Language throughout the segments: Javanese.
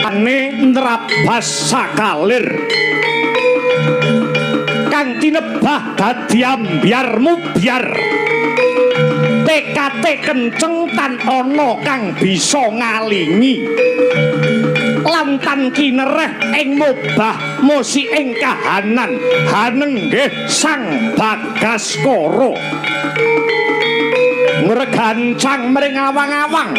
ane nrabas sakalir kang tinebah dadi ambyar mubyar tekate kenceng tan ana kang bisa ngalingi lan tan kinereh ing mobah musi ing kahanan hanenggih sang Bagaskara ngregancang mring awang-awang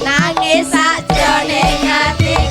Nangis sakjroning ati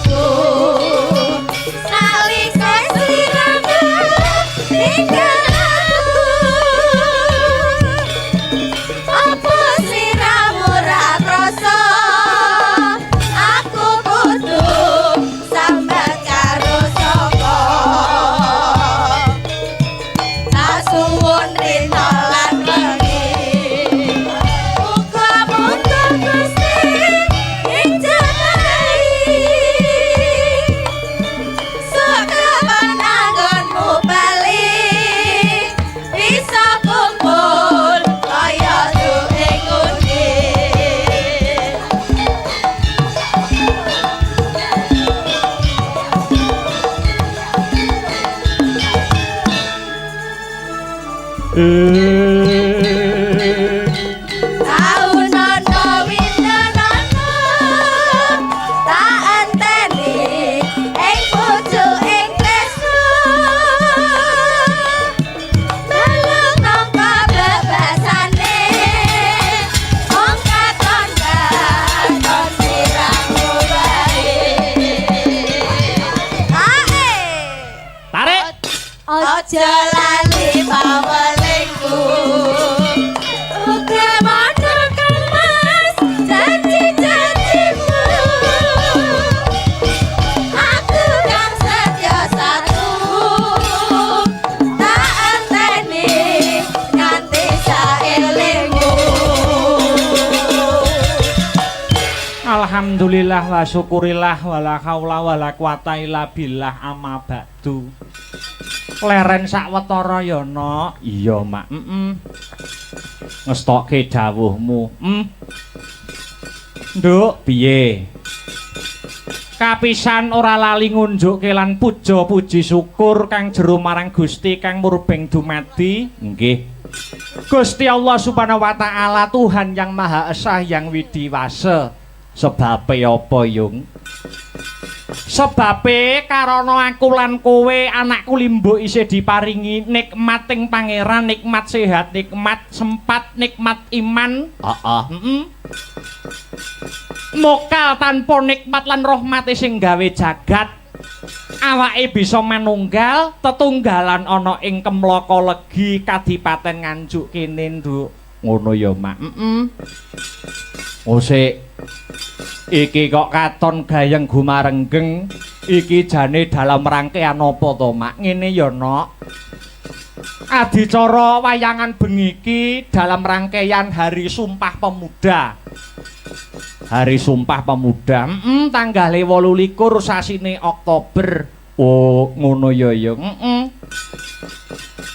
Aja lali pawelingku uga modhokan mas janji-janjimu aku kang setya satu tak anteni nganti saelingmu. Alhamdulillah wa syukurillah wala haula wala quwata illa billah amma ba'du. Leren sawetara ya no. Iya mak. Ngestokke dawuhmu. Nduk piye? Kapisan ora lali ngunjukke lan puja puji syukur kang jero marang Gusti kang murbeng dumadi. Nggih. Gusti Allah Subhanahu wa taala Tuhan yang Maha Esa yang widiwasa. Sebabe apa yung? Sebabe karana aku lan kowe anakku limbuk isih diparingi nikmating pangeran, nikmat sehat, nikmat sempat, nikmat iman. Mokal tanpa nikmat lan rahmate sing gawe jagat. Awake bisa manunggal, tetunggalan ana ing Kemlaka Legi Kadipaten Nganjuk kene, Nduk. Ngono ya, Mak. Sik. Iki kok katon gayeng gumarenggeng. Iki jane dalam rangkaian apa to, Mak? Ngene ya, Nok. Adicara wayangan bengi iki dalam rangkaian Hari Sumpah Pemuda. Hari Sumpah Pemuda. Tanggal 28 sasine Oktober. Oh, ngono ya ya.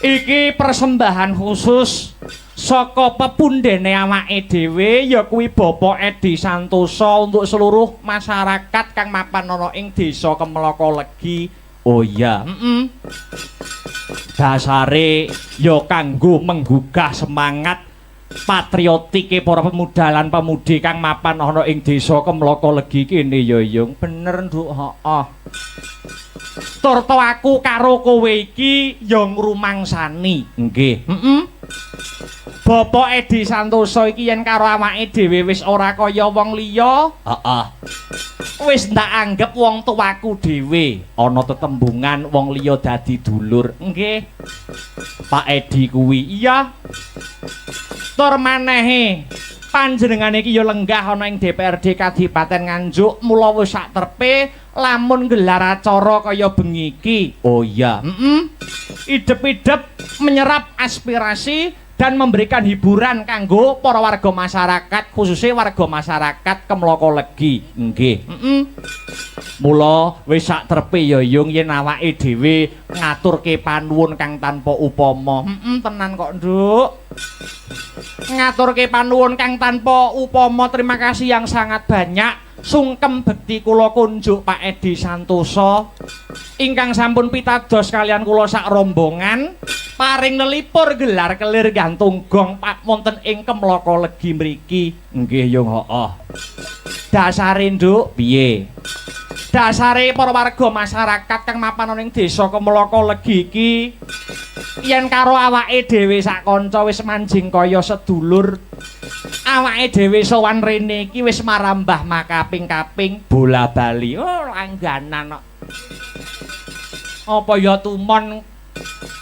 Iki persembahan khusus saka pepundhene awake dhewe ya kuwi Bapak Edi Santosa untuk seluruh masyarakat kang mapan ana ing Desa Kemlaka Legi. Oh iya, dasare ya kanggo menggugah semangat patriotike para pemuda lan pemudi kang mapan ana ing Desa Kemlaka Legi kene ya Yung. Bener, Nduk, heeh. Turto aku karo kowe iki ya ngrumangsani. Nggih. Bapak Edi Santosa iki yen karo awake dhewe wis ora kaya wong liya. Heeh. Wis ndak anggap wong tuaku dhewe. Ana tetembungan wong liya dadi dulur. Nggih. Pak Edi kuwi iya. Tur manehe panjenengane iki ya lenggah ana ing DPRD Kadipaten Nganjuk, mula wis sak terpe lamun gelar acara kaya bengi iki. Oh iya, idep-idep menyerap aspirasi dan memberikan hiburan kanggo para warga masyarakat, khususnya warga masyarakat Kemlaka Legi. Nggih. Mula wis sak terpe ya Yung yen awake dhewe ngaturke panuwun kang tanpa upama. Tenan kok, Nduk. Ngaturke panuwun kang tanpa upama. Terima kasih yang sangat banyak. Sungkem bekti kula kunjuk Pak Edi Santosa ingkang sampun pitados kalian kula sak rombongan paring nelipur gelar kelir gantung gong Pak wonten ing Kemlaka Legi mriki. Nggih Yung, heeh. Dasare, Nduk, piye? Dasare para warga masyarakat kang mapan ana ing Desa Kemlaka Legi iki yen karo awake dhewe sak kanca wis manjing kaya sedulur. Awake dhewe sowan rene iki wis marambah makaping-kaping bola bali. Oh, langganan kok. Apa ya tumon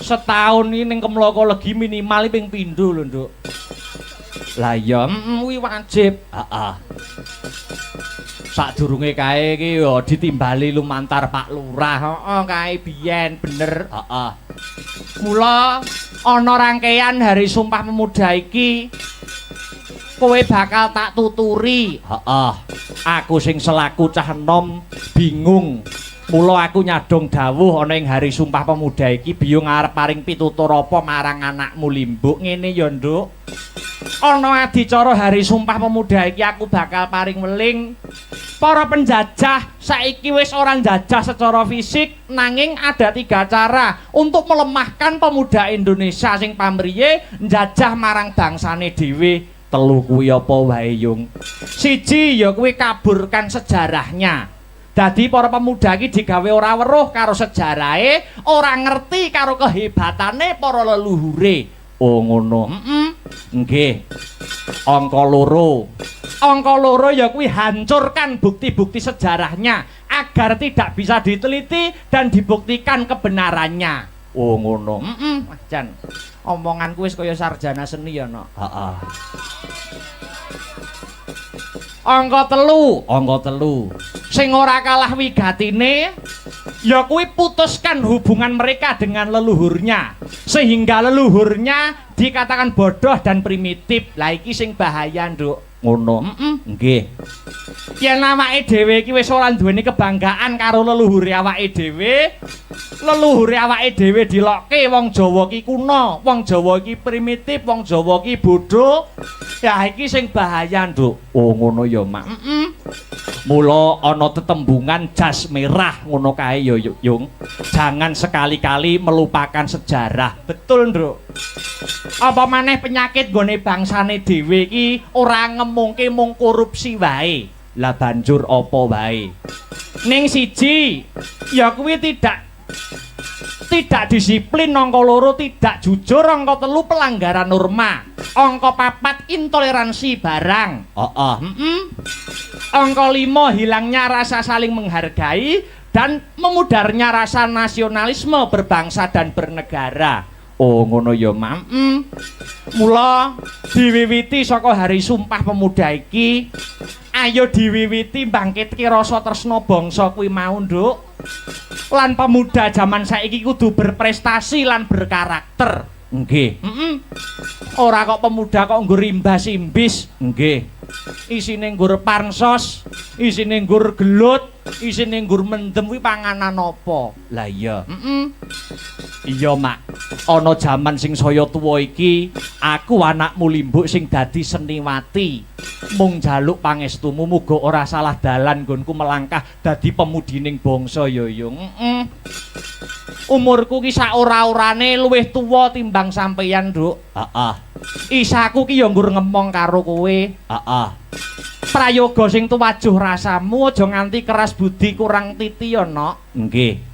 setahun iki ning Kemlaka Legi minimal ping pindho lho, Nduk. Lah ya, kuwi wajib. Heeh. Sadurunge kae iki ya ditimbali lumantar Pak Lurah. Heeh, kae biyen bener. Heeh. Mula ana rangkaian Hari Sumpah Pemuda iki kowe bakal tak tuturi. Heeh. Aku sing selaku cah enom bingung. Mula aku nyadong dawuh ana ing Hari Sumpah Pemuda iki biyung arep paring pitutur apa marang anakmu limbuk. Ngene ya, Nduk. Ana adicara Hari Sumpah Pemuda iki aku bakal paring weling Para penjajah saiki wis ora njajah secara fisik, nanging ada 3 cara untuk melemahkan pemuda Indonesia sing pamriye njajah marang bangsane dhewe. 3 kuwi apa wae, Yung? 1 ya kuwi kaburkan sejarahnya. Dadi para pemuda iki digawe ora weruh karo sejarahe, ora ngerti karo kehebatane para leluhure. Oh ngono. Nggih. Angka 2. Angka 2 ya kuwi hancurkan bukti-bukti sejarahnya agar tidak bisa diteliti dan dibuktikan kebenarannya. Oh ngono. Jan. Omonganku wis kaya sarjana seni ya, Nok. Heeh. Angka 3. Sing ora kalah wigatine ya kuwi putuskan hubungan mereka dengan leluhurnya sehingga leluhurnya dikatakan bodoh dan primitif. Lah iki sing bahaya, Nduk. Ngono. Nggih. Yen awake dhewe iki wis ora duweni kebanggaan karo leluhure awake dhewe, leluhure awake dhewe dilokke wong Jawa ki kuno, wong Jawa ki primitif, wong Jawa ki bodoh. Ya iki sing bahaya, Nduk. Oh ngono ya, Mak. Mula ana tetembungan jas merah ngono kae ya, Yung. Jangan sekali-kali melupakan sejarah. Betul, Nduk. Apa maneh penyakit gone bangsane dhewe iki ora ngemungke mung korupsi wae. Lah banjur apa wae? Ning 1 ya kuwi tidak disiplin, angka 2 tidak jujur, angka 3 pelanggaran norma, angka 4 intoleransi barang. Angka 5 hilangnya rasa saling menghargai dan memudarnya rasa nasionalisme berbangsa dan bernegara. Oh ngono ya, Mam. Mula diwiwiti saka Hari Sumpah Pemuda iki, ayo diwiwiti mbangkitke rasa tresna bangsa kuwi mau, Nduk. Lan pemuda zaman saiki kudu berprestasi lan berkarakter. Nggih. Ora kok pemuda kok nggo rimbas-imbis. Nggih. Isine nggur pansos, isine nggur gelut, isine nggur mendem kuwi panganan apa? Lah iya. Iya, Mak. Ana jaman sing saya tuwa iki, aku anakmu Limbuk sing dadi seniwati. Mung njaluk pangestumu muga ora salah dalan nggonku melangkah dadi pemudining bangsa ya, Yung. Umurku ki sak ora-orane luwih tuwa timbang sampeyan, Nduk. Heeh. Isaku ki ya nggur ngemong karo kowe. Heeh. Prayoga sing tuwajuh rasamu, aja nganti keras budi kurang titi ya, Nok. Nggih.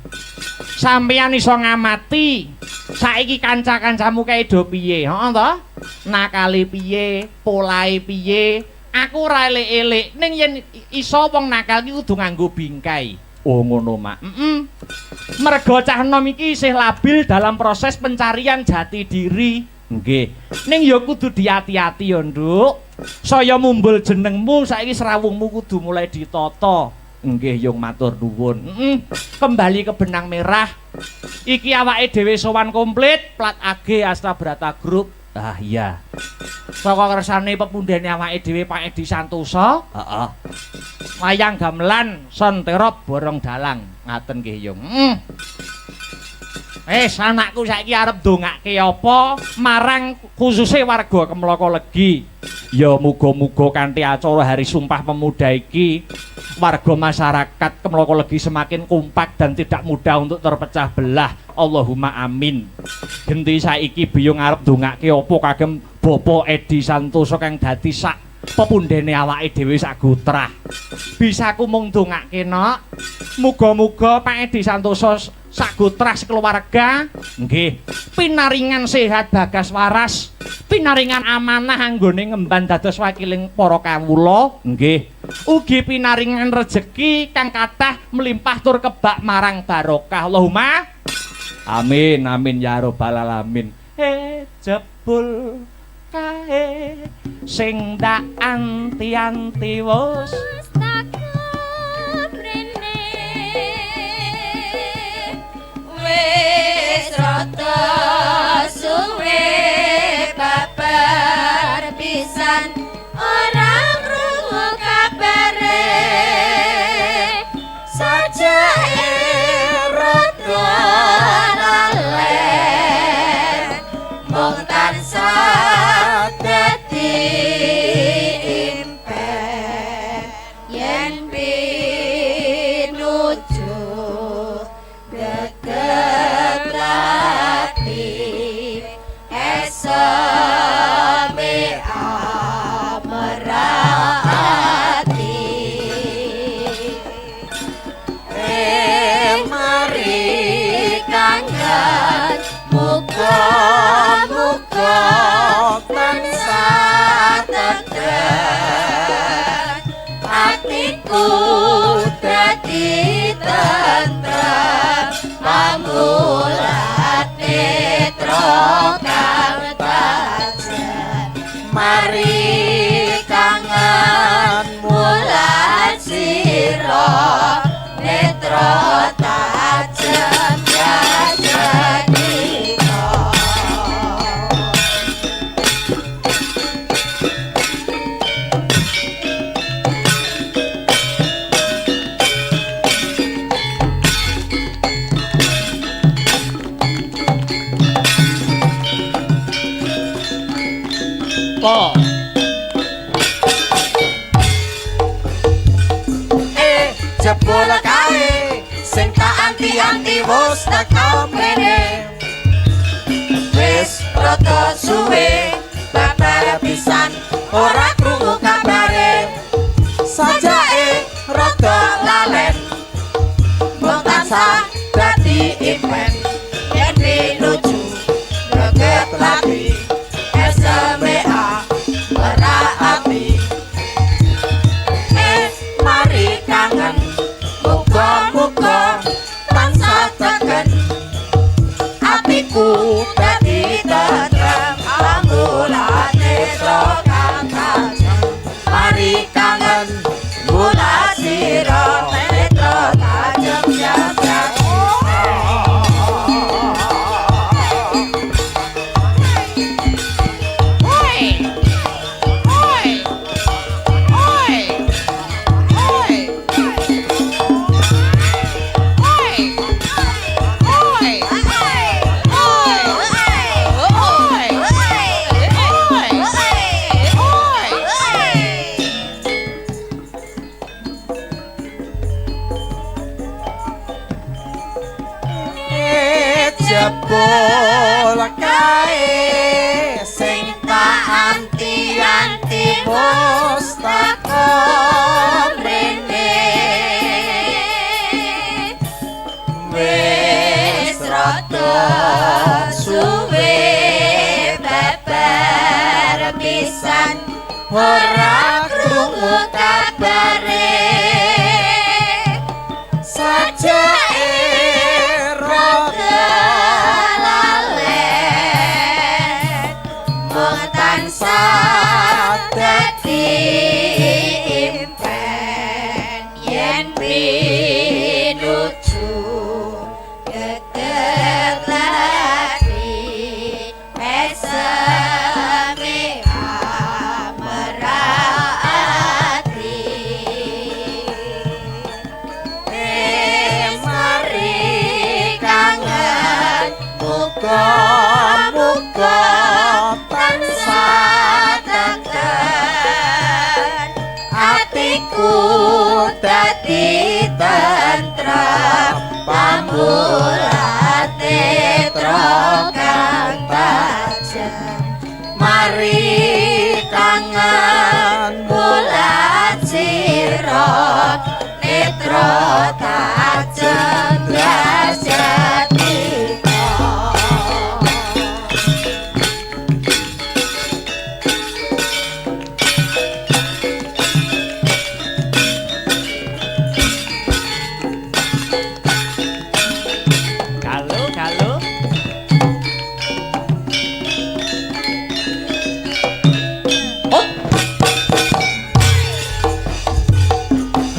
Sampeyan iso ngamati saiki kanca-kancamu kae do piye, heeh to? Nakale piye, polahe piye? Aku ora elek-elek, ning yen iso wong nakal ki kudu nganggo bingkai. Oh ngono, Mak. Merga cah enom iki isih labil dalam proses pencarian jati diri. Nggih. Ning ya kudu diati-ati ya, Nduk. Saya mumbul jenengmu saiki serawungmu kudu mulai ditata. Nggih, Yung matur nuwun. Kembali ke benang merah. Iki awake dhewe sowan komplit, plat AG Astabrata Group. Ah iya. Saka kersane pepundhene awake dhewe Pak Edi Santosa. Heeh. Wayang gamelan Sonterop Borong Dalang. Ngaten nggih, Yung. Anakku saiki arep ndongake apa marang khususe warga Kemloko Legi. Ya muga-muga kanthi acara Hari Sumpah Pemuda iki warga masyarakat Kemloko Legi semakin kompak dan tidak mudah untuk terpecah belah. Allahumma amin. Genti saiki biyung arep ndongake apa kagem Bapak Edi Santosa kang dadi sak pepundhene awake dhewe sak gotrah. Bisa ku mung ndongake, Nok. Muga-muga Pak Edi Santosa sagotrah sekeluarga nggih pinaringan sehat bagas waras, pinaringan amanah anggone ngemban dados wakiling para kawula nggih, ugi pinaringan rejeki kang kathah melimpah tur kebak marang barokah. Allahumma amin amin ya rabbal alamin. Jebul kae sing ndak anti-anti wis wis rada suwe babar pisan ora krungu kabare sajake rada lalen mung tansah dadi impen atiku dadi tentrem pamulat netra kang tajem mari kangen mulat sira netra tajem jajanika. Po Jebul kae sing tak anti-anti wis teko mrene wis rada suwe babar pisan ora krungu kabare sajake rada lalen mung tansah dadi impen yen pinuju greget lagi SMA ora api mari kangen muga-muga tansah tegen atiku dadi tentrem pamulane kang tajem mari kangen mula sira netra tajem jagat jebul kae sing tak anti-anti wis teko mrene wis rada suwe babar pisan ora krungu kabare sajake rada lalen mung tansah dadi impen yen pinuju geger lagi esame amerati mari kangen muga-muga tansah tegen atiku dadi tentrem pamulat netra kang tajem mari kangen mulat sira netra tajem jajatika. Halo.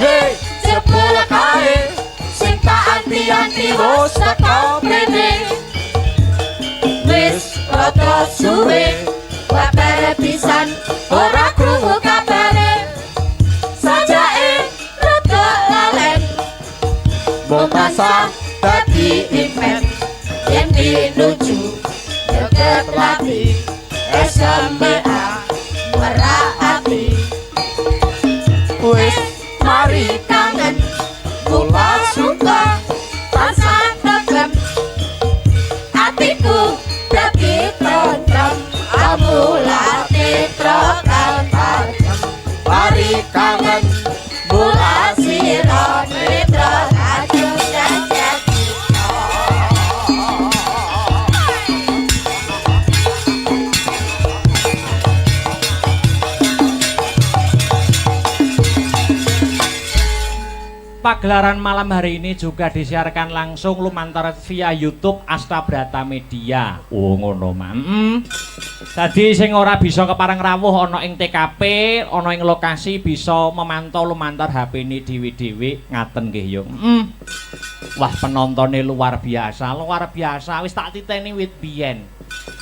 Hey, jebul kae sing tak anti-anti wis teko mrene wis rada suwe babar pisan ora krungu kabare sajake rada lalen mung tansah dadi impen yen pinuju greget lagi SMA ora api wis mari kangen mula suka tansah tegen atiku dadi tentrem amulat netra kang tajem mari kangen mula sira netra tajem jajatika. Pagelaran malam hari ini juga disiarkan langsung lumantar via YouTube Astabrata Media. Oh ngono, Mam. Tadi sing ora bisa kepareng rawuh ana ing TKP, ana ing lokasi bisa memantau lumantar HP ini dhewe-dhewe ngaten nggih yo. Wah, penontonnya luar biasa. Wis tak titeni wit biyen.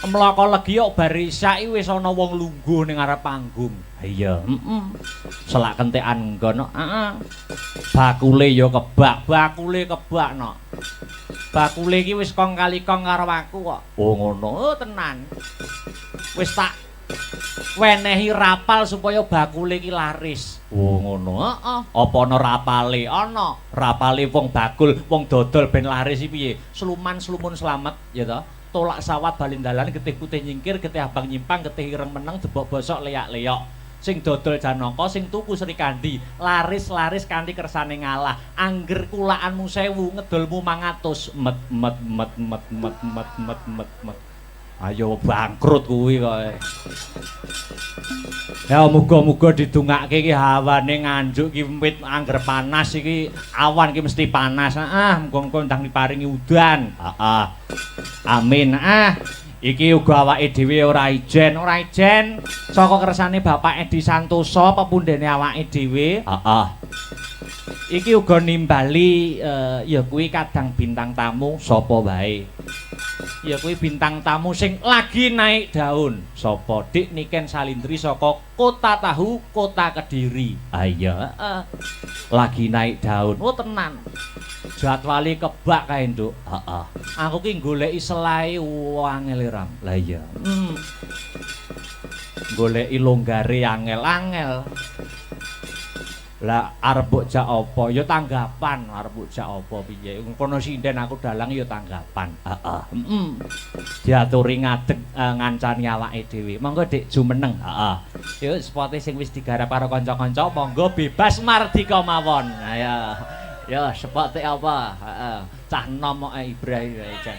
Mloko legi kok bar isya wis ana wong lungguh ning arep panggung. Iya, selak kentekan nggon, bakule yo kebak no. Bakule iki wis kong kali kong karo aku kok. Oh ngono, tenan. Wis tak wenehi rapal supaya bakule iki laris. Oh ngono, heeh. Apa ana rapale? Ana. Rapale wong bakul, wong dodol ben laris iki piye? Sluman slamet ya toh. Tolak sawat balindalan getih putih nyingkir, getih abang nyimpang, getih ireng meneng, debok bosok leyak-leyok. Sing dodol Janaka, sing tuku Srikandi, laris-laris kanthi kersane ngalah. Angger kulaanmu 1000, ngedolmu 500. Met. Ayo bangkrut kuwi kok. Ya muga-muga didongake iki hawane nganjuk iki wit angger panas iki, awan iki mesti panas. Muga-muga ndang diparingi udan. Amin. Iki uga awake dhewe ora ijen saka kersane Bapak Edi Santoso pepundhene awake dhewe. Iki uga nimbali ya kuwi kadang bintang tamu sapa wae. Ya kuwi bintang tamu sing lagi naik daun. Sapa? Dik Niken Salindri saka Kota Tahu, Kota Kediri. Iya, lagi naik daun. Oh tenan. Jadwale kebak kae, Nduk. Heeh. Aku ki goleki selae angel ram. Lah iya. Goleki longgare angel-angel. Lah arep mbok jak apa? Ya tanggapan, arep mbok jak apa piye. Kono sinden aku dalang ya tanggapan. Heeh. Diaturi ngadeg ngancani awake dhewe. Monggo Dik jumeneng. Heeh. Yo spote sing wis digarap karo kanca-kanca, monggo bebas mardika mawon. Ayo. Ya spote apa? Heeh. Cah nom kok Ibrahim jan.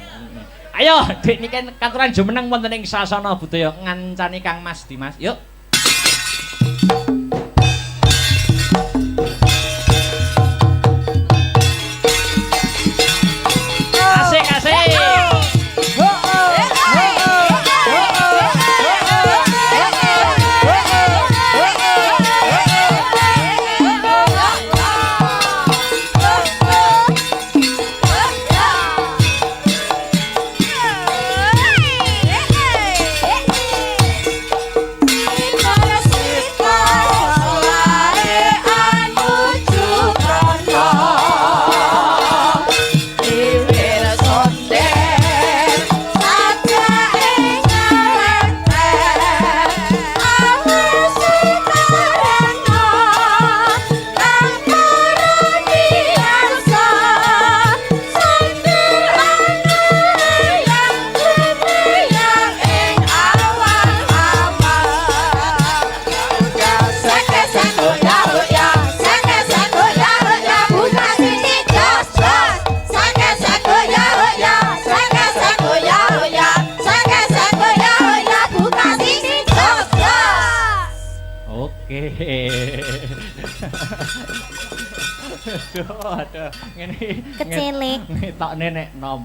Ayo Dik niki katuran jumeneng wonten ing sasana budaya ngancani Kang Mas Dimas. Yuk. Aduh, ngene kecelik. Ngetokne nek nom.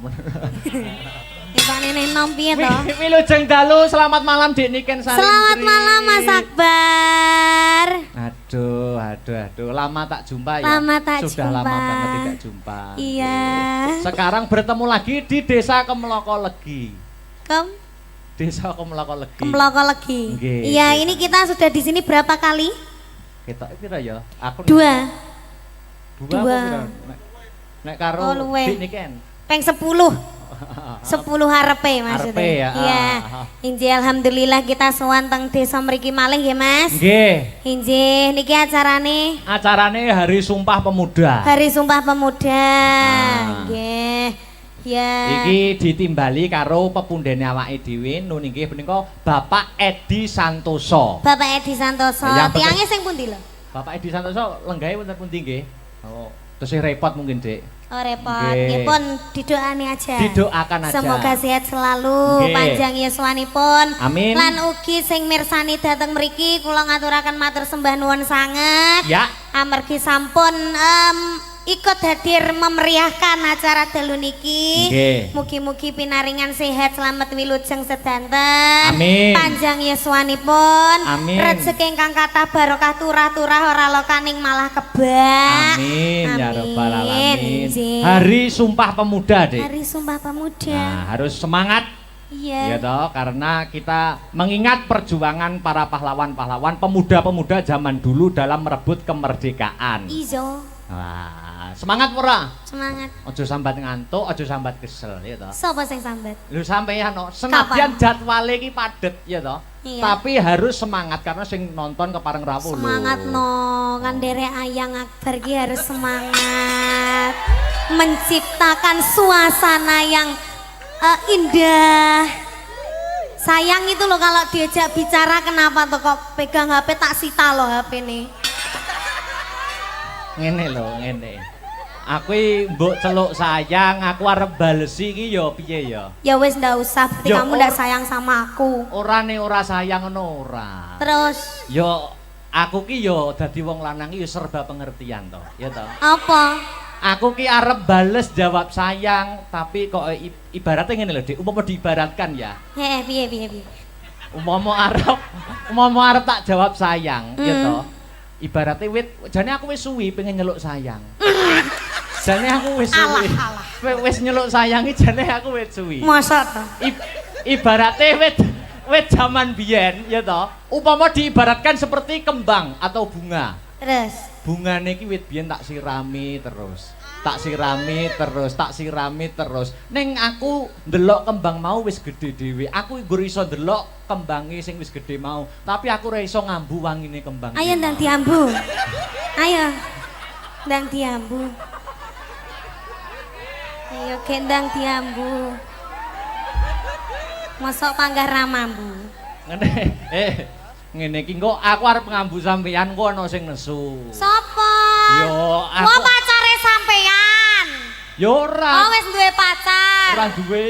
Ngetokne nek nom piye to? Wilujeng dalu, selamat malam Dik Niken Salindri. Selamat malam Mas Akbar. Aduh, lama tak jumpa ya. Lama tak Sudah jumpa. lama banget tidak jumpa. Iya. Sekarang bertemu lagi di Desa Kemloko Legi. Desa Kemloko Legi. Kemloko Legi. Nggih. Iya, ini kita sudah di sini berapa kali? Ketok pira ya? Aku Dua. Dua. Nek karo Dik Niken. Peng 10. 10 harepe maksudnya. Harepe ya. Iya. Injih alhamdulillah kita sowan teng desa mriki malih nggih Mas. Nggih. Injih niki acarane Hari Sumpah Pemuda. Hari Sumpah Pemuda. Nggih. Ya. Iki ditimbali karo pepundhene awake dhewe nun inggih punika Bapak Edi Santoso. Bapak Edi Santoso. Tiange sing pundi lho? Bapak Edi Santoso lenggahe wonten pundi nggih? Oh, terus repot mungkin, Dik. Oh, repot. Nggih pun didoani aja. Didoakan aja. Semoga sehat selalu, panjang yuswanipun. Amin. Lan ugi sing mirsani dateng mriki kula ngaturaken matur sembah nuwun sanget. Ya. Amargi sampun ikut hadir memeriahkan acara dalu niki. Nggih. Mugi-mugi pinaringan sehat selamat wilujeng sedanten. Amin. Panjang yuswanipun. Amin. Rezeki ingkang kathah barokah turah-turah ora lokaning malah kebak. Amin ya rabbal alamin. Nggih. Hari Sumpah Pemuda, Dek. Hari Sumpah Pemuda. Nah, harus semangat. Iya. Ya toh, karena kita mengingat perjuangan para pahlawan-pahlawan pemuda-pemuda zaman dulu dalam merebut kemerdekaan. Ijo. Wah, semangat ora? Semangat. Ojo sambat ngantuk, ojo sambat kesel, ya toh. Sapa sing sambat? Lu sampeyan no, senadyan jadwale iki padet, ya toh. Iya. Tapi harus semangat karena sing nonton kepareng rawuh lho. Semangat no, kan derek Ayang Akbar ki harus semangat menciptakan suasana yang indah. Sayang itu loh kalau diajak bicara kenapa tuh kok pegang HP tak sita loh HP nih. Ngene lho, ngene. Aku mbok celuk sayang, aku arep balesi iki ya piye ya? Ya wes ndak usah, berarti Ya, kamu ndak sayang sama aku. Ora nih ora sayang ngono ora. Terus Yo aku ki yo dadi wong lanang ki yo serba pengertian toh, ya toh. apa? Aku ki arep bales jawab sayang, tapi kok ibaratnya ngene lho, Dik. Umpama diibaratkan ya. Piye. Umpama arep tak jawab sayang, ya toh. Ibaratnya jane aku wis suwi pengen nyeluk sayang. Jane aku wis suwi. Wis nyeluk sayang iki jane aku wis suwi. Masa toh? Ibaratnya wit zaman biyen ya toh, umpama diibaratkan seperti kembang atau bunga. Terus Bungane iki wit biyen tak sirami terus. Tak sirami terus. Ning aku ndelok kembang mau wis gede dhewe. Aku nggur iso ndelok kembange sing wis gede mau, tapi aku ora iso ngambu wangine kembang. ayo ndang diambu. Ayo. Ndang diambu. Ayo gendang diambu. Mosok panggah ramambu. Ngene. Ngene iki kok aku arep ngambu sampeyan kok ana sing nesu. Sopo? Yo, Gua aku pacare sampean. yo ora. Oh wis duwe pacar. Ora duwe.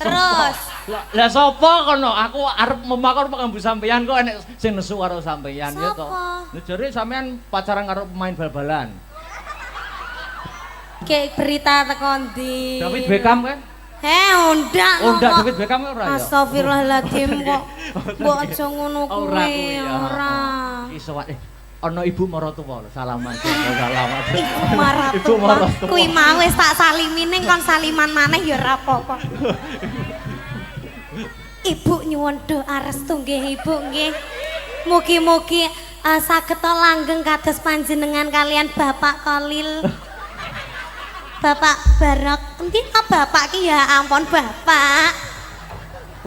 Terus? Lah sapa kono? Aku arep memakon ngambu sampeyan kok enek sing nesu karo sampeyan ya to. Sapa? Lah jare sampeyan pacaran karo pemain bal-balan. Kayak berita tekan di David Beckham kan? undak Oh, ndak kok. David Beckham ora ya? Astagfirullahaladzim kok. Mbok aja ngono Ora kuwi, kuwi ya. ora. Iki sowan ana ibu maratuwa lho, salaman. Salaman. Ibu maratu. Ibu maratuwa. Kuwi mau wis tak salimi ning kon saliman maneh ya ora apa-apa. Ibu nyuwun doa restu nggih Ibu nggih. Mugi-mugi saged langgeng kados panjenengan kalian Bapak Kolil. Bapak Barok, endi to Bapak ki ya ampun Bapak.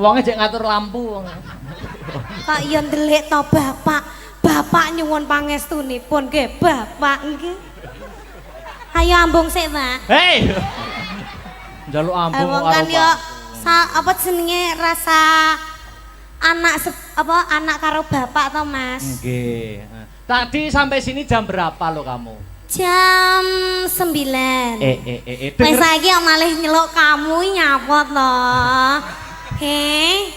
Wonge jek ngatur lampu wong. Kok ya ndelik to Bapak. Bapak nyuwun pangestunipun nggih Bapak nggih. Ayo ambung sik, Pak. Hei. Njaluk ambung Wong karo kan yo apa jenenge rasa anak karo bapak to Mas. Nggih. Tadi sampai sini jam berapa lo kamu? Jam 9. Wes saiki kok malih nyeluk kamu nyapot to. He.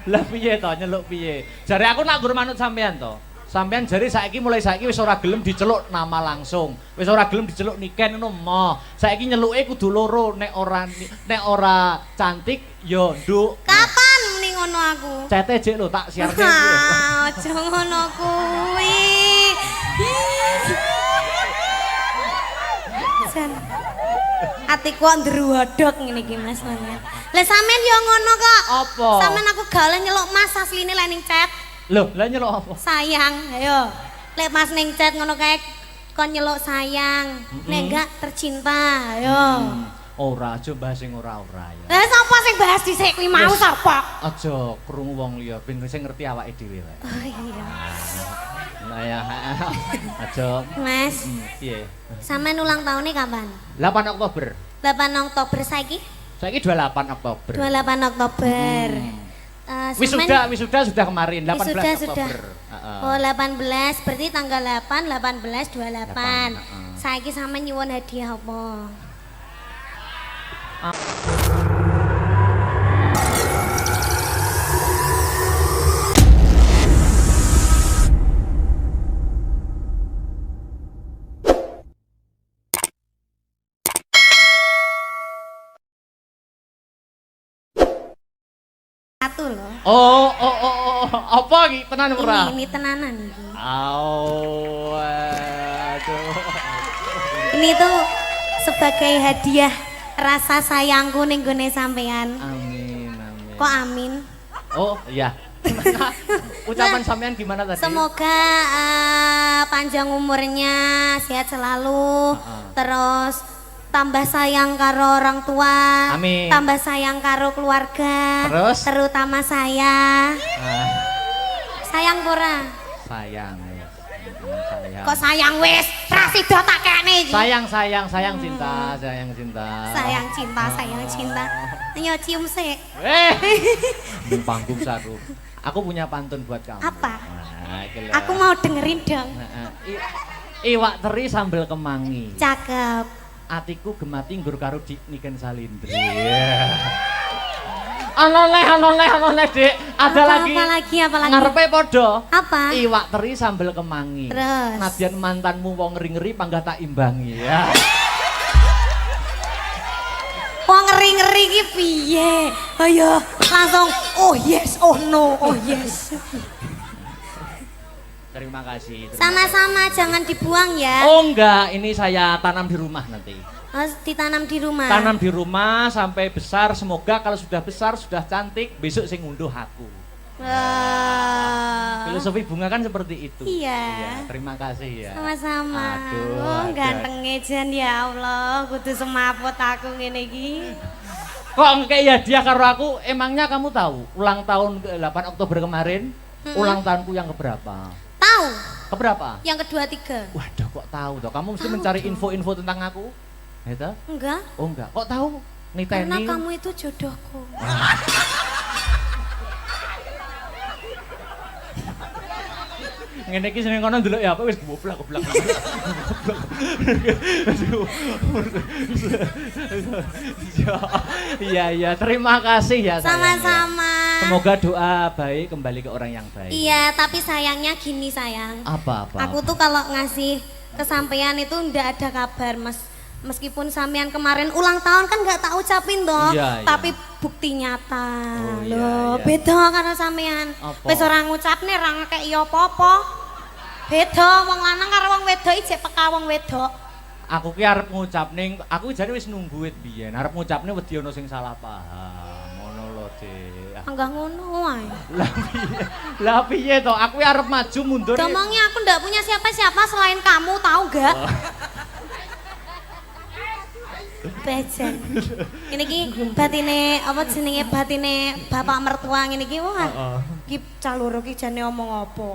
Lah piye to nyeluk piye? Jare aku nak gur manut sampean to. Sampean jare mulai saiki wis ora gelem diceluk nama langsung. Wis ora gelem diceluk Niken ngono moh. Saiki nyeluke kudu loro nek ora cantik ya nduk. Kapan muni ngono aku? Cete jek lho tak siarke. Aja ngono kuwi. Jan. Atiku kok ndruwodok ngene iki Mas banget. Lah sampean yo ngono kok. Apa? Sampean aku gawe nyeluk Mas asline lek ning chat. Loh, lah nyeluk apa? Sayang, ayo. Lek Mas ning chat ngono kae kon nyeluk sayang. Nek enggak tercinta, ayo. Ora aja bahas sing ora-ora ya. Lah sapa sing bahas dhisik kuwi mau sapa? Aja krungu wong liya ben sing ngerti awake dhewe wae. Oh iya. Nah ya. Aja. Mas, Piye? sampean ulang tahunnya kapan? 8 Oktober. 8 Oktober saiki? Saiki 28 Oktober. 28 Oktober. Wisuda sudah kemarin 18 Sudah. Oktober. Oh 18 berarti tanggal 8 18 28. Heeh. Saiki sampean nyuwun hadiah apa? satu loh. Oh. Apa iki tenan ora? Ini tenanan iki. Aduh. Ini tuh sebagai hadiah rasa sayangku ning gone sampean. Amin. Kok amin? Oh, iya. Ucapan sampean gimana tadi? Semoga panjang umurnya, sehat selalu, terus tambah sayang karo orang tua, Amin. tambah sayang karo keluarga, Terus? terutama saya. Sayang ora? Sayang. Kok sayang wis? Ra sida tak kene iki. Sayang cinta. Sayang cinta. Ayo cium sik. Di panggung satu. Aku punya pantun buat kamu. Apa? Nah, iki lho. Aku mau dengerin dong. Iwak teri sambel kemangi. Cakep. Atiku gemati nggur karo Niken Salindri. Ano leh, Dik. Ada lagi. Apa lagi? Ngarepe padha. Apa? Iwak teri sambel kemangi. Terus? Nadyan mantanmu wong ngeri-ngeri panggah tak imbangi. Ya. Wong ngeri-ngeri iki piye? Ayo langsung oh yes, oh no, oh yes. Terima kasih. Sama-sama, jangan dibuang ya. Oh enggak, ini saya tanam di rumah nanti. Harus ditanam di rumah. Tanam di rumah sampai besar, semoga kalau sudah besar, sudah cantik, besok saya ngunduh aku. Filosofi bunga kan seperti itu. Iya. Terima kasih ya. Sama-sama. Aduh, ganteng jan ya Allah, kudu semaput aku ngene iki. Kok kayak ya dia karo aku, emangnya kamu tahu ulang tahun 8 Oktober kemarin, ulang tahunku yang keberapa? Tahu? Keberapa? Yang kedua, tiga. Waduh, kok tahu toh? Kamu mesti Tahu mencari dong. info-info tentang aku. Gitu? Enggak, Oh enggak. Kok tahu? Niteni. karena kamu itu jodohku. Ngene iki seneng kono ndelok ya apa wis goblok. Iya, terima kasih ya sayang, ya. Sama-sama. Semoga doa baik kembali ke orang yang baik. Iya, tapi sayangnya gini sayang. Apa? Aku tuh kalau ngasih kesampaian itu ndak ada kabar, Mas. Meskipun sampean kemarin ulang tahun kan nggak tak ucapin toh, Iya, iya. tapi bukti nyata. Oh, iya, Loh, iya. beda karo sampean. Apa? Wis ora ngucapne ra ngekek ya apa-apa. Beda wong lanang karo wong wedok iki jek peka wong wedok. Aku ki arep ngucap ning, aku jane wis nunggu wit biyen. Arep ngucapne wedi ana sing salah paham. Ngono lho, Dik. Enggak ngono wae. Lah piye to? Aku ki arep maju mundur. Ngomongnya aku ndak punya siapa-siapa selain kamu, tahu gak? Bejan. Ini ki batine apa jenenge batine bapak mertua ngene iki wah. Ki caloro ki jane omong apa.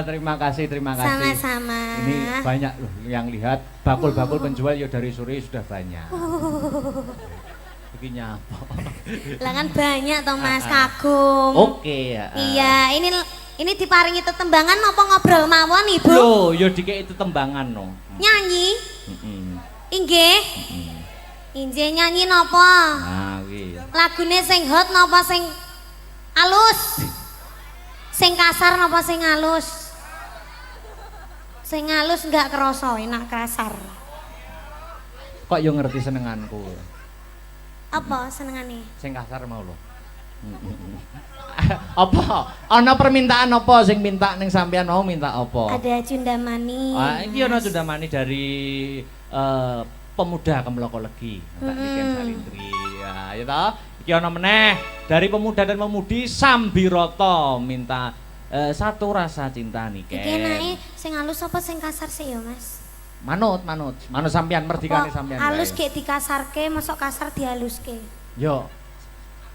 Terima kasih. Sama-sama. Ini banyak loh yang lihat bakul-bakul penjual ya dari sore sudah banyak. Begini apa? Lah kan banyak toh Mas kagum. Oke ya. Iya, ini diparingi tetembangan apa ngobrol mawon Ibu? Loh, ya dikei tembangan no. Nyanyi? Inggih. Inggih nyanyi napa? Nah, kuwi. Lagune sing hot napa sing alus? Sing kasar napa sing alus? Sing alus enggak kerasa, enak kasar. Kok yo ngerti senenganku. Apa senengane? Sing kasar mau lho. Apa? Ana permintaan apa sing minta ning sampean mau minta apa? Ada cundamani. Iki ana cundamani dari pemuda Kemloko Legi, Mbak Niken Salindri. Ya, ya toh. Iki ana meneh dari pemuda dan pemudi Sambiroto minta satu rasa cinta Niken. Iki enake sing alus apa sing kasar sih ya, Mas? Manut sampean merdikane sampean. Halus wae. gek dikasarke, masuk kasar dihaluske. Yo.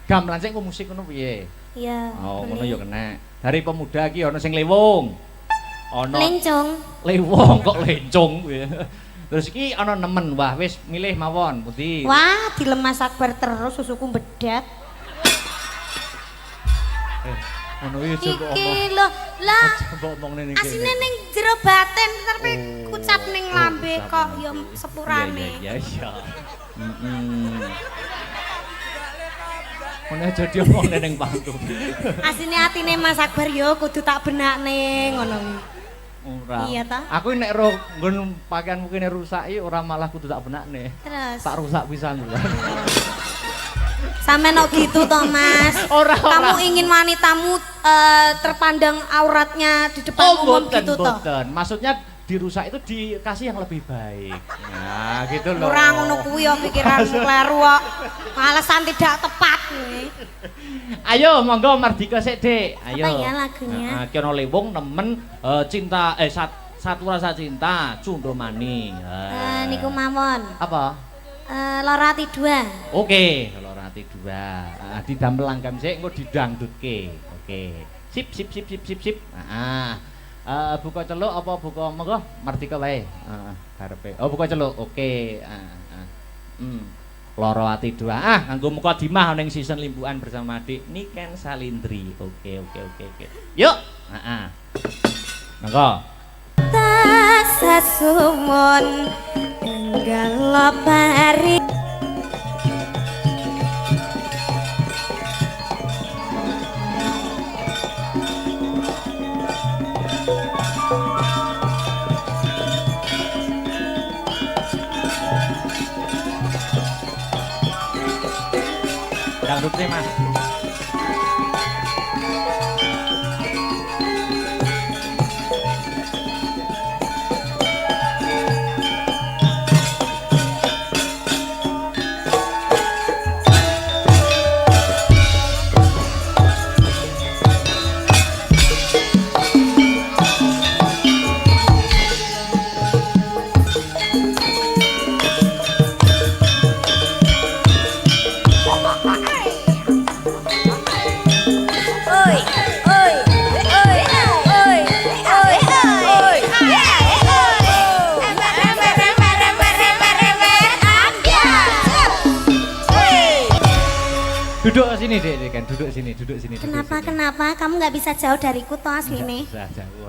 Gamelan sing ku musik ngono piye? Iya. Oh, boleh. ngono yo kena. Dari pemuda iki ana sing lewung. Ana Lencong. lewong kok lencong kuwi. Terus iki ana nemen, wah wis milih mawon pundi. Wah, dilemas Akbar terus susuku bedak. Ngono iki coba Iki omong. lho, lah Coba omongne ning asine ning jero batin tapi Oh, kucap ning oh, lambe kucap kok ning ya lambe. sepurane. Iya. Ngono aja dia omongne ning panggung. Asine atine Mas Akbar yo kudu tak benakne ngono kuwi. Ora. Iya ta? Aku nek ro nggon pakaianmu kene rusak iki ora malah kudu tak benakne. Terus Tak rusak pisan lho. Sampai no gitu toh Mas. Ora, Kamu ora. ingin wanitamu terpandang auratnya di depan umum boten, gitu toh. boten. Maksudnya dirusak itu dikasih yang lebih baik. Nah, gitu loh. Ora ngono kuwi ya pikiranmu kleru kok. Alasan tidak tepat nih. Ayo monggo Mardika sik, Dik. Ayo. Apa ya lagunya? Heeh, Kyono Lewung nemen cinta satu rasa cinta Cundo Mani. Niku mawon. Apa? Loro Ati 2. Oke, Loro Ati 2. Didamel langgam sik engko didangdutke. Oke. Sip sip sip sip sip sip. Heeh. Buka celuk apa buka monggo Mardika wae. Heeh, karepe. Oh, buka celuk. Oke. Loro Ati 2. Nganggo mukadimah ning season limbuan bersama Adik Niken Salindri. Oke. Yuk. Heeh. Monggo. Sasumun enggak pari. Dangdutnya Mas. Duduk sini Dek, kan duduk sini. Kenapa? Kamu nggak bisa jauh dariku toh asline? Bisa jauh.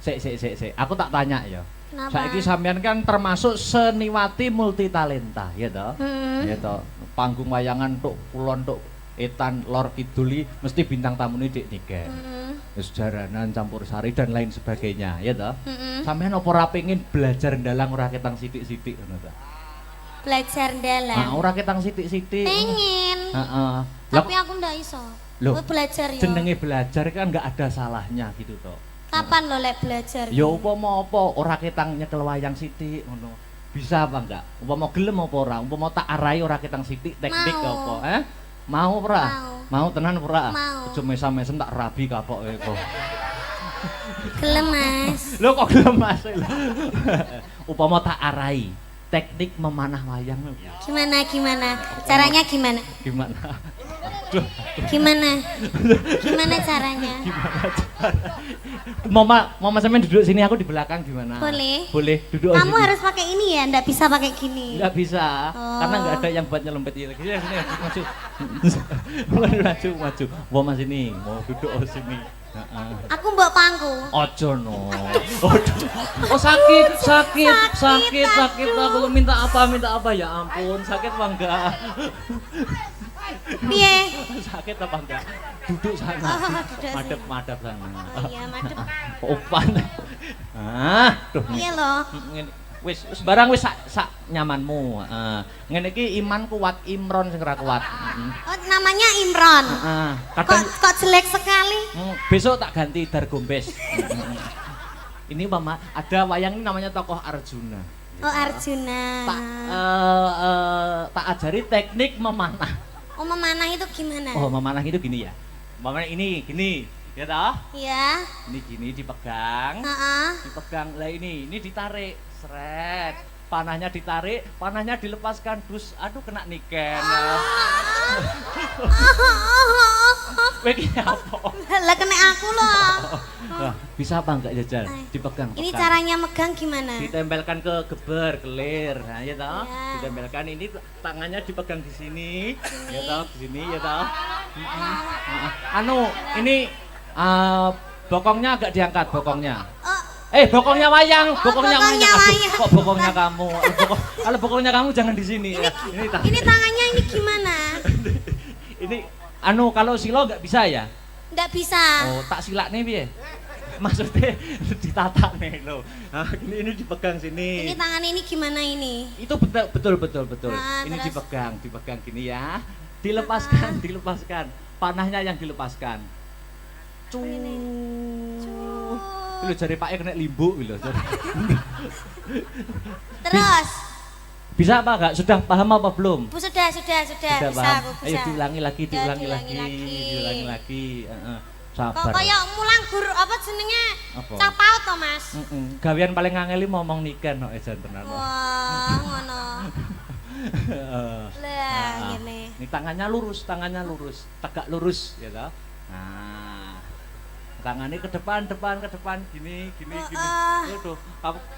Sik. Aku tak tanya ya. Kenapa? Saiki sampean kan termasuk seniwati multitalenta, ya toh? Ya toh. Panggung wayangan tuk kulon tuk etan lor kiduli mesti bintang tamune Dik Niken. Wis jaranan campur sari dan lain sebagainya, ya toh? Sampean apa ora pengin belajar ndalang ora ketang sithik-sithik ngono ta? Belajar dalam. Ora ketang sithik-sithik. Pengen. Heeh. Tapi aku ndak iso. Loh, Belajar ya. jenenge belajar kan nggak ada salahnya gitu toh. Kapan lo lek belajar? Ya upama apa ora ketang nyekel wayang sithik ngono. Bisa apa enggak? Upama gelem apa ora? Upama tak arai ora ketang sithik teknik Mau. apa? Mau ora? Mau. Tenan ora? Mau. Aja mesam-mesem tak rabi kapoke kok. Gelem Mas. Lho kok gelem Mas? Upama tak arai teknik memanah wayang. Gimana? Caranya gimana? Gimana? Gimana caranya? Mama sampean duduk sini, aku di belakang gimana? Boleh duduk Kamu sini. harus pakai ini ya, ndak bisa pakai gini. Nggak bisa, karena nggak ada yang buat nyelempet ini. Sini, maju. Mau sini, mau duduk sini. Aku mbok pangku. Ojo no. Oh sakit. Aku minta apa ya ampun, sakit apa enggak? Piye? Sakit apa enggak? Duduk sana. Madep sana. Iya, madep. Opan. Duh. Piye lo? Wis barang wis sak nyamanmu. Ngene iki iman kuat, Imron sing ora kuat. Oh, namanya Imron. Kadang Kok jelek sekali? besok tak ganti Dargombes. Ini Mama, ada wayang ini namanya tokoh Arjuna. Oh, Arjuna. Tak ajari teknik memanah. Oh, memanah itu gimana? Oh, memanah itu gini ya. Memanah ini gini, ya toh? Iya. Ini gini dipegang. Heeh. Dipegang. Lah ini ditarik. Sret. Panahnya ditarik, panahnya dilepaskan. Dus, aduh kena Niken. Kowe iki apa? Lah kena aku loh. Bisa apa enggak jajal? Dipegang. Ini pegang. caranya megang gimana? Ditempelkan ke geber, kelir. Nah, ya toh? Iya. Ditempelkan ini tangannya dipegang di sini. Ya toh, di sini ya toh. Anu, ini bokongnya agak diangkat bokongnya. Bokongnya wayang. Bokongnya Aduh, wayang. kok bokongnya kamu? Kalau bokongnya kamu jangan di sini. Ini tangannya ini gimana? Ini anu kalau silo nggak bisa ya? Nggak bisa. Oh, tak silak nih piye? Maksudnya ditata nih lo. Nah, ini dipegang sini. Ini tangan ini gimana ini? Itu betul. Nah, Ini terus? dipegang gini ya. Dilepaskan. Panahnya yang dilepaskan. Lho jare Pak kena limbuk lho. Terus. Bisa apa enggak? Sudah paham apa belum? Sudah. Bisa paham? aku bisa. Ayo diulangi lagi. Sabar. Kok kaya mulang guru apa jenenge? Apa? Capaut to, Mas? Gawean paling ngangeli ngomong nikah no ejan tenan. Wah, ngono. Lah, ngene. Ini tangannya lurus, tegak lurus ya toh. Nah. Tangannya ke depan, gini. Tuh,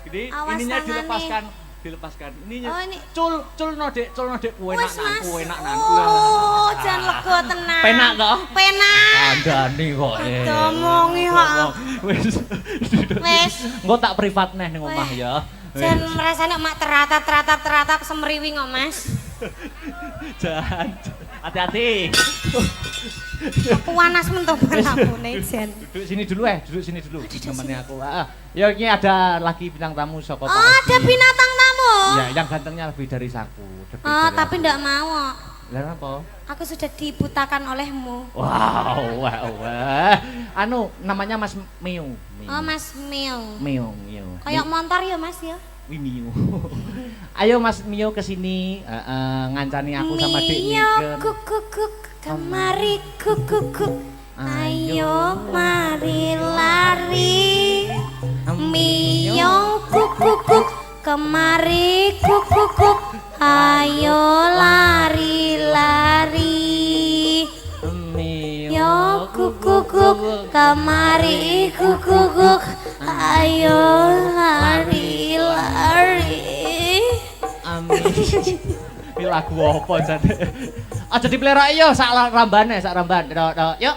gini, Awas ininya tangannya. dilepaskan. Ininya. Oh, ini. Cul no dek, kuwe Wes, nak, Mas. kuwe nak nan. Oh, jan lega tenan. Penak kok? Penak. Andani kok. Domongi kok. Wes. Engko tak privat neh ning omah ya. Jan merasane mak teratap semriwi kok, Mas. Jan. Hati-hati. Panas mentopan aku nih, Jan. Duduk sini dulu temannya aku. Ya ini ada lagi bintang tamu saka Pak. Oh, ada binatang tamu. Ya, yang gantengnya lebih dari saku. Oh, tapi ndak mau. Lah apa? Aku sudah dibutakan olehmu. Wow. Anu namanya Mas Miu. Oh, Mas Mio. Miu. Kayak motor ya, Mas ya? Miu. Ayo Mas Miu ke sini ngancani aku sama Dek Mio Niken. kuk kemari kuk. Ayo mari lari. Mio kuk kemari kuk. Ayo lari. Mio kuk kemari kuk. Ayo lari. Amin. Ini lagu apa jane? Aja dipelera yo sak rambane, Yuk.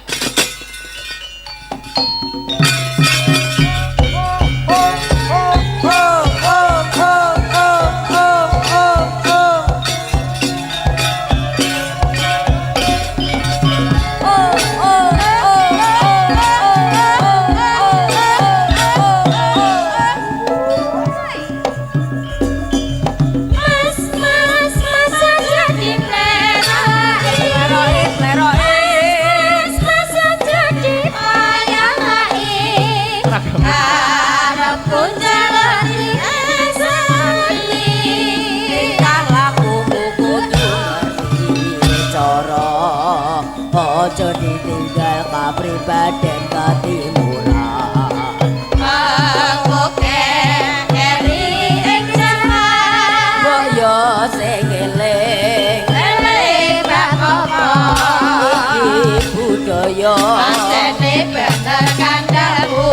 Ojo ditinggal kapribaden katimuran. Aku keri ing jaman. Boyo sing eling bak apa. Iki budaya pancene bener kandhamu.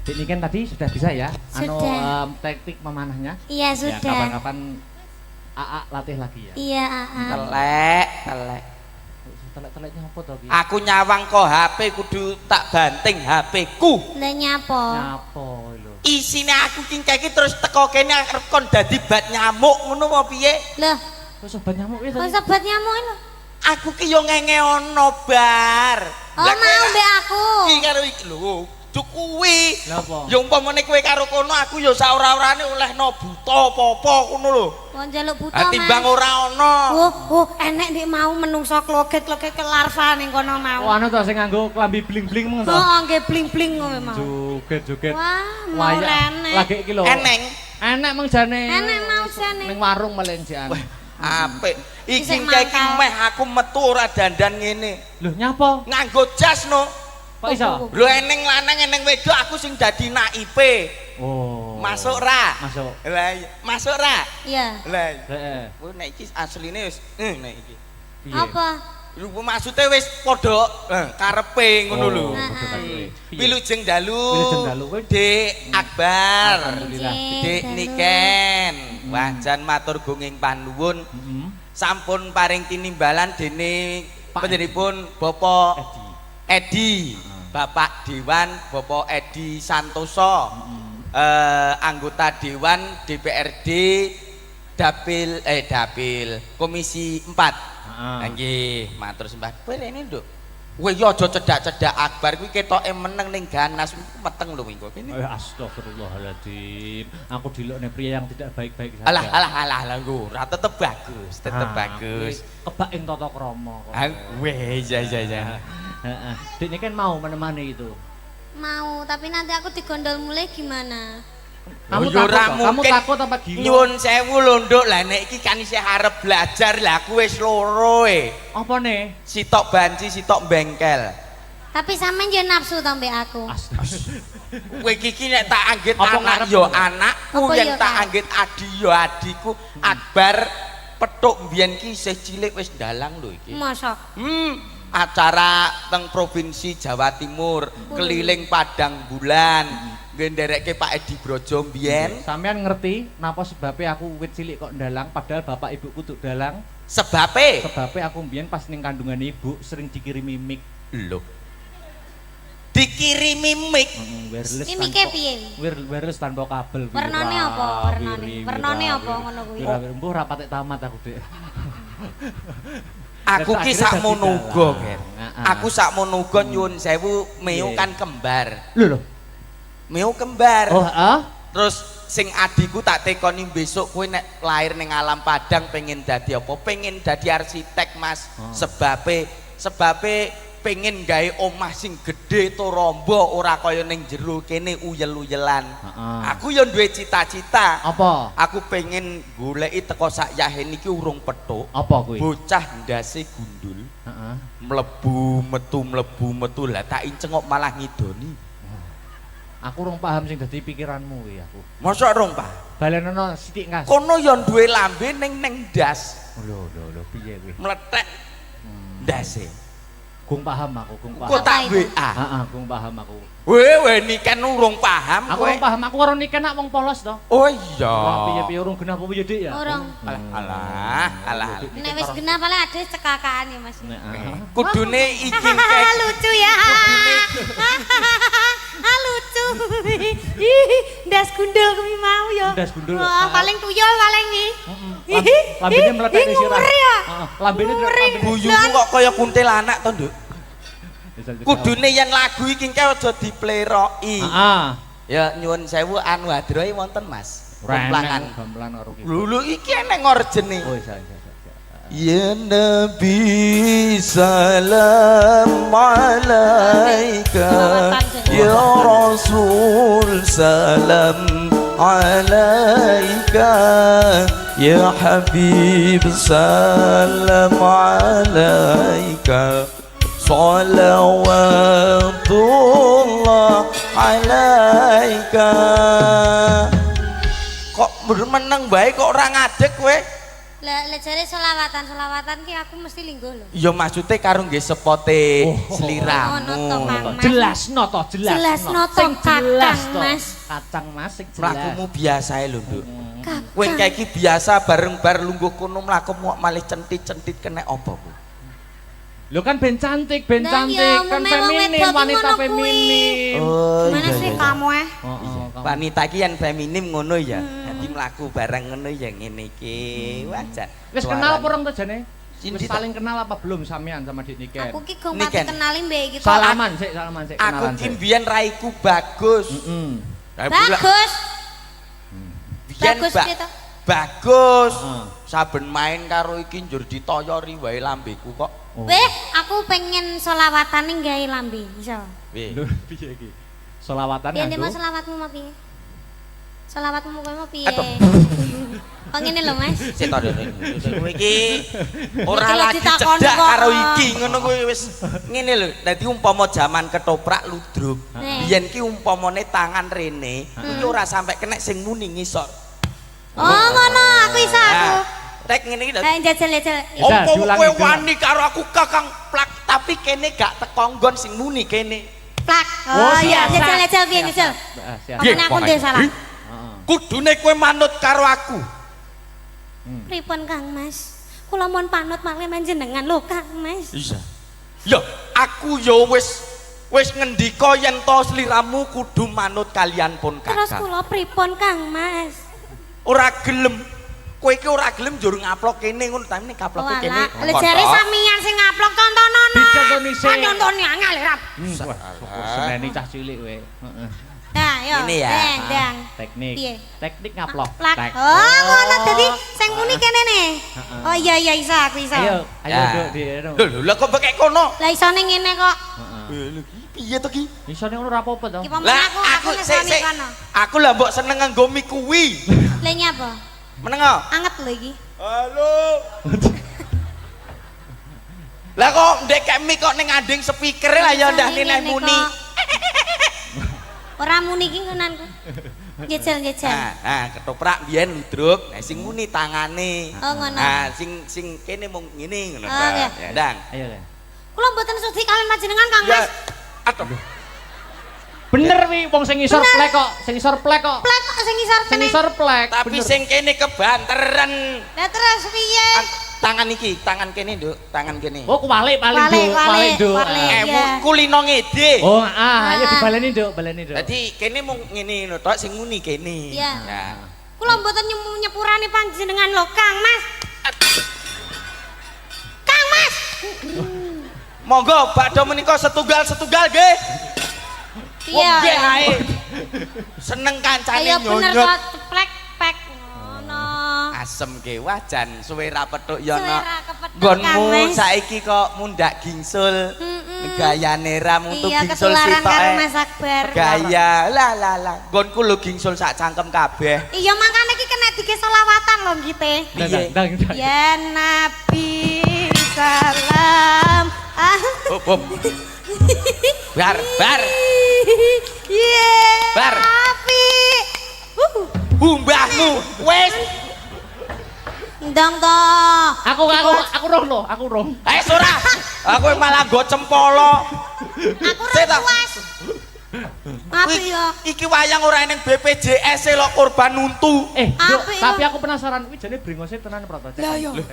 Dek Niken tadi sudah bisa ya? Sudah. Teknik memanahnya? Iya, Ya, sudah. kapan-kapan AA latih lagi ya? Iya, Aa. Telek-teleknya apa to ki? Aku nyawang kok HP kudu tak banting HP ku. Lah nyapo? Nyapo lho? Isine aku kingkeki terus teko kene arep kon dadi bat nyamuk ngono apa piye? Lah, Kok sobat nyamuk ya kok tadi? sobat nyamuk lho. Aku ki yo ngengeono bar. Oh, mau mbek aku. Iki karo iki lho, duk kuwi. Lha apa? Ya umpamane kowe karo kono aku ya sak ora-orane olehno buta apa-apa ngono lho. Wong njaluk buta, Ah timbang Mas. ora ono. Enek nek mau menungso kloget-kloget ke larva ning kono Oh, mau. anu to sing nganggo klambi bling-bling mung to? Oh, nggih bling-bling ngono mau. Joget-joget. Wah, mau renek. Lagi iki lho. Eneng. Enek mung jane. Enek mau jane. Ning warung paling jan. Apik. Iki Sik keki mangkal. meh aku metu ora dandan ngene. Lho nyapa? Nganggo jas no. Kok iso? Lho eneng lanang eneng wedok aku sing dadi naipe. Oh. Masuk ra? Masuk. Lah iya. Masuk ra? Iya. Lah Heeh. kowe nek iki asline wis nek iki. Piye? Apa? Lho maksude wis padha karepe ngono lho. Oh, padha karepe. Piye? Wilujeng dalu. Wilujeng dalu kowe Dek Akbar. Alhamdulillah. Dek Dalu. Niken. Wajan matur gunging panuwun. Heeh. Sampun paring tinimbalan dene Pak panjenenganipun Bapak Edi. Edi, Bapak Dewan, Bapak Edi Santoso, anggota Dewan DPRD Dapil Komisi 4. Heeh. Nggih, matur sembah. Kowe rene nduk. Kowe yo aja cedak-cedak Akbar kuwi ketoke meneng ning ganas meteng lho kowe kene. Astagfirullahaladzim. Aku dilokne pria yang tidak baik-baik saja. Alah ora tetep bagus, bagus. Kebak ing tata krama kok. Weh, ya. Heeh. Dekne kan mau menemani itu. Mau, tapi nanti aku digondol mulai gimana? Kamu takut apa gila? Nyuwun sewu lho Nduk, lah nek iki kan isih arep belajar lah aku wis loro Apa nih? Sitok banci, sitok bengkel. Tapi sampean yo nafsu to mbek aku. Kowe iki nek tak anggit Apa anak ngarep yo lho? anakku, Apa yen yo tak kan? anggit adi yo adiku. Akbar petuk mbiyen ki isih cilik wis dalang lho iki. Mosok. Acara teng provinsi Jawa Timur, keliling Padang Bulan. Ngenderekke Pak Edi Brojo mbiyen. Sampean ngerti napa sebabnya aku wit cilik kok ndalang padahal bapak ibuku tuh dalang? Sebabe Sebabnya aku mbiyen pas ning kandungan ibu sering dikirimi mic. lho. Dikirimi mic. Wireless Ini mic-e piye? Wireless tanpa kabel. Warnane apa? Warnane apa ngono kuwi? Mbuh ra patek tamat aku, Dik. Aku ki Akhirnya sakmono dadi uga, dalang. Ger. Heeh. Aku sakmono uga nyuwun sewu Meo Iya. kan kembar. Lho. Meo kembar. Oh, heeh. Terus sing adiku tak tekoni besok kowe nek lahir ning alam Padang pengen dadi apa? Pengen dadi arsitek, Mas. Oh. Sebabe pengen gawe omah sing gedhe to rombo ora kaya ning jero kene uyel-uyelan. Heeh. Aku ya duwe cita-cita. Apa? Aku pengen goleki teko sak yahen iki urung petuk. Apa kuwi? Bocah ndase gundul. Heeh. Mlebu metu lah tak inceng kok malah ngidoni. Aku rung paham sing dadi pikiranmu kuwi aku. Mosok rong, Pak? Balenono sithik ngas. Kono ya duwe lambe ning ndas. Lho piye kuwi? Meletek ndase. Gung paham aku, gung Kok paham. tak Apa itu? WA. Heeh, gung paham aku. Weh niken urung paham Aku kowe. rung paham, aku karo nikah nak wong polos to. Oh iya. Ora piye-piye urung genah apa piye, Dik ya? Orang. Alah. Nek wis genah paling ada cekakaan ya Mas. Kudune iki Lucu ya. Lucu. Ih, ndas gundul kuwi mau ya. Ndas gundul. Wah, paling tuyul paling nih. Lambene meletek di sirah. Ngeri ya. Heeh, lambene lambene. buyumu kok kaya kuntilanak to, Nduk? Kudune yen lagu iki engke aja dipleroki. Heeh. Ya nyuwun sewu anu hadrohe wonten, Mas. Komplangan. Gamplan karo kita. Lulu iki enek ngorjene. Oh, iya. Ya Nabi salam alaika Ya Rasul salam alaika Ya Habib salam alaika Salawatullah alaika. Kok meneng bae kok ora ngadeg kowe? Lah jare selawatan ki aku mesti linggo lho. Ya maksudnya karo nggih sepote Ngono to, sliramu. Kang Mas. Jelasno to, jelasno. Jelasno to, Sing jelas Kakang to. Mas. Kacang Mas sing jelas. Mlakumu biasa lho, Nduk. Kakang. Kowe kayak iki biasa bareng bar lungguh kono mlaku malih centit-centit kena apa, Bu? Lho kan ben cantik, ben Lah cantik, iya, kan memang feminim, wedok wanita ngono kuwi. feminim. Oh, Gimana sih kamu Heeh, kamu. Wanita iki yang feminim ngono ya. Dadi mlaku bareng ngono ya ngene iki. Wajar. Wis kenal apa orang tuh jane? Sindi Wis ta? saling kenal apa belum sampean sama Dik Niken? Aku ki gong Niken. pati kenali mbek iki kok. Salaman sik, Aku kenalan ki sik. mbiyen raiku bagus. Heeh. Bagus. Biyen Bagus piye to? bagus. Heeh. Saben main karo iki njur ditoyori wae lambeku kok. Oh. Weh, aku pengen selawatan ning gawe lambe, iso. Weh. Lho piye iki? Selawatan Piye mau nganggo. selawatmu mau piye? Selawatmu kowe mau piye? Aduh. Kok ngene lho, Mas. Sik to kowe iki ora Iki lho lagi ditakoni cedak kok. karo iki ngono kuwi wis ngene lho. Dadi umpama jaman ketoprak ludruk. Nih. Biyen ki umpamane tangan rene iki ora sampe kena sing muni ngisor. Oh, ngono, aku iso aku. Rek ngene iki. Ayo jajal-jajal. Bisa, Opo diulangi, kowe diulangi. wani karo aku kakang plak tapi kene gak teko nggon sing muni kene. Plak. Oh, Oh iya, siap, jajal-jajal piye jajal? Siap. Piye, Pokoknya aku pokoknya? ndek salah. Heeh. Kudune kowe manut karo aku. Pripun Kang Mas? Kula mohon panut malih panjenengan lho Kang Mas. Iya. Ya, aku yo wis ngendika yen to sliramu kudu manut kalian pun Terus kakak. kula pripun Kang Mas? Ora gelem Kowe iki ora gelem njur ngaplok kene ngono, tapi nek kaploke kene. Lha jare samian sing ngaplok tontonono. Dicontoni sik. Nyontoni angel rap. Seneni cah cilik kowe. Heeh. Nah, yo. Ini ya. Dang. Teknik. Piye? Teknik ngaplok. Plak. Tek. Oh, ngono dadi sing muni kene ne. Oh iya iso aku iso. Ayo, ayo Ya. Duk, di. Lho lho kok bekek kono. Lah isone ngene kok. Lho piye to ki? Isone ngono ora apa-apa to. Iki pamen Lah aku sik ngesoni kono. Aku lah mbok seneng nganggo mie kuwi. Lah nyapa? Meneng kok. Anget lho iki. Halo. Lah kok ndek mie kok ning anding speaker lah ya ndak Isone nek ngene muni. kok. Ora muni iki ngunanku. Njejel. Nah, ketoprak biyen ludruk, nah sing muni tangane. Oh ngono. Nah, sing kene mung ngene ngono. Oh, iya. Ya, Dang. Ayo. Le. Kula mboten sudi kalian panjenengan Kang Ya. Mas. Aduh. Bener wi wong sing ngisor plek kok, sing ngisor plek kok. Plek kok sing isor Sing kene. ngisor plek. Tapi bener. sing kene kebanteren. Lah terus piye? Tangan iki, tangan kene, Nduk, tangan kene. Oh, kuwalik paling Walik, Duk, walik, Duk. walik. Ah. Iya. Kulino ngede. Oh, ayo dibaleni Duk, baleni Duk. Dadi kene mung ngene lho tok sing muni kene. Iya. Ya. Kula mboten nyepurani panjenengan lho Kang Mas. Kang Mas. Monggo bakdo menika setunggal nggih. Iya. Wong ae. Seneng kancane Ayo bener nyonyot. kok plek pek ngono. Asem ke wajan suwe ra petuk ya Suwe ana. ra kepethuk, Nggonmu Kang Mas. saiki kok mundak gingsul. Gayane ra mutu Iya gingsul ketularan sitok. karo Mas Akbar. Gaya lah. Nggonku lho gingsul sak cangkem kabeh. Iya makane iki kena dige selawatan lho ngite. Piye? Dang. Ya Nabi salam. Hop. Bar. Iya. Bar. Nabi. Mbahmu wis. Ndang to. Aku roh lho, aku roh. Ora. Aku malah nggo cempolo. Aku Sik, ra tak. puas. Apa ya? Iki wayang ora ning BPJS e lho korban untu. Duk, Apik, tapi yo. aku penasaran kuwi jane brengose tenan apa to? Lah, yo. Iki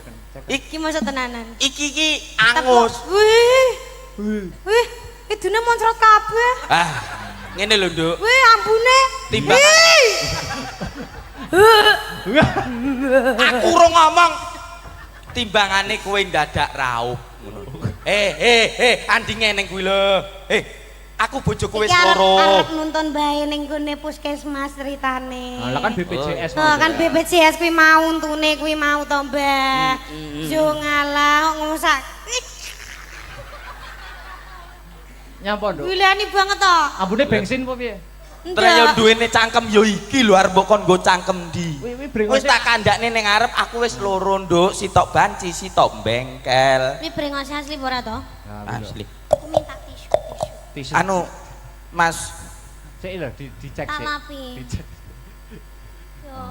Iki masa tenanan. iki angus. Wih, idune moncrot kabeh. Ah, ngene lho, Nduk. Wih, ambune. Timbang- Wih. Aku urung ngomong. Timbangane kowe ndadak raup ngono. Andinge ning kuwi lho. Aku bojoku wis Iki loro. arep nuntun bae ning gone puskesmas ceritane. Lah kan BPJS. Oh, kan BPJS kuwi mau untune kuwi mau to, Mbak. Yo ngalah kok ngrusak. Nyapa, Duk? Gulani banget to. Ambune bensin apa piye? Terus yo duwene cangkem yo iki lho arep mbok kon nggo cangkem ndi. Wi Wis brengose. tak kandakne ning ngarep aku wis loro, Nduk. Sitok banci, sitok bengkel. Ini brengose asli apa ora to? Asli. Aku minta tisu. Tisu. Anu, Mas, Sik lho dicek Tak sik. lapi. Dicek. Yo.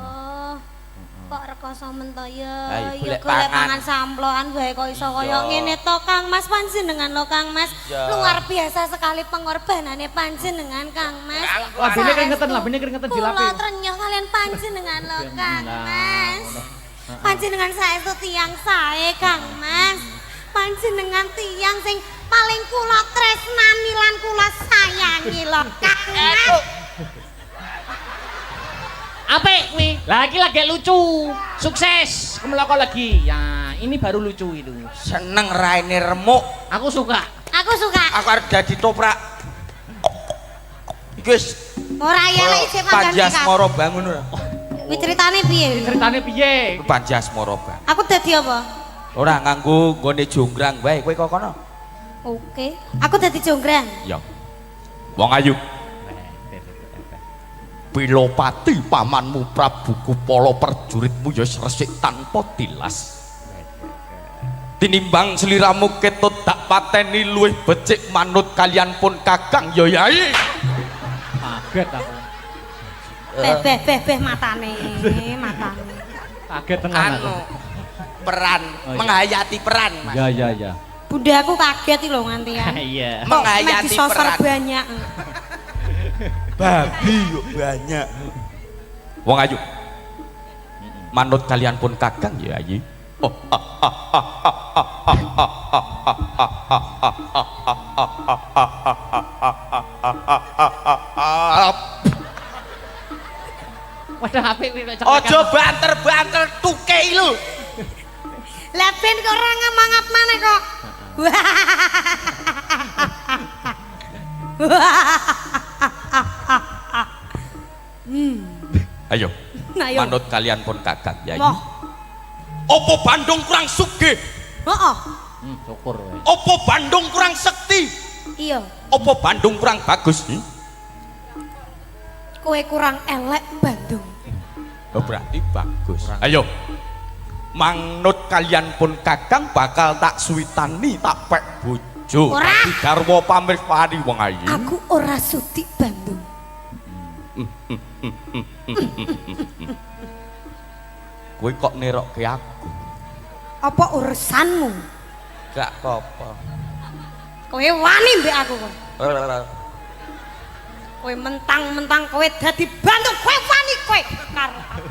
Kok rekoso men to ya. Ayo, Ya golek golek pangan. pangan samploan bae kok iso Iya. kaya ngene to Kang Mas panjenengan lo Kang Mas. Iya. Luar biasa sekali pengorbanannya panjenengan Kang Mas. Labine keringetan, labine keringetan dilapi. Kula trenyuh kalian panjenengan lo Kang Mas. Panjenengan saestu tiyang sae Kang Mas. Panjenengan tiyang sing paling kula tresnani lan kula sayangi lo Kang Mas. Apik kuwi. Lagi lucu. Sukses. Kemeloko lagi. Ya, ini baru lucu itu. seneng raine remuk. Aku suka. Aku suka. Aku arep dadi toprak. Iki wis Ora ya lek isih panjang Panjas sikat. Moro bangun ora. Kuwi ceritane piye? Ceritane piye? Panjas Moro bangun. Aku dadi apa? Ora nganggo nggone jonggrang wae kowe kok kono. Oke. Aku dadi jonggrang. Ya. Wong ayu. Pilopati pamanmu Prabu Kupala perjuritmu ya resik tanpa tilas. Tinimbang sliramu ketut tak pateni luwih becik manut kalian pun Kakang ya Yai. Kaget aku. Beh matane. Kaget tenan aku. Anu peran, Oh, iya. menghayati peran, Mas. Ya. Bunda aku kaget iki lho ngantian. Iya. Kok mek Menghayati disosor peran. banyak. Babi yuk banyak. Wong ayu. Manut kalian pun Kakang ya Yai. Oh, Waduh apik kuwi kok Ojo banter-banter tuke iki lho. Lah ben kok ora ngamangap maneh kok. Ayo. Ayo. Manut kalian pun Kakang Yai. Moh. Apa Bandung kurang sugih? Heeh. Syukur wae. Apa Bandung kurang sekti? Iya. Apa Bandung kurang bagus? Kowe kurang elek Bandung. Oh, berarti bagus. Ayo. Manut kalian pun Kakang bakal tak suwitani tak pek bojo. Ora. Tapi garwa pamripani wong ayu. Aku ora sudi Bandung. Kowe kok nerokke aku? Apa urusanmu? Gak apa-apa. Kowe wani mbek aku kowe. Kowe mentang-mentang kowe dadi Bandung, kowe wani kowe karo aku.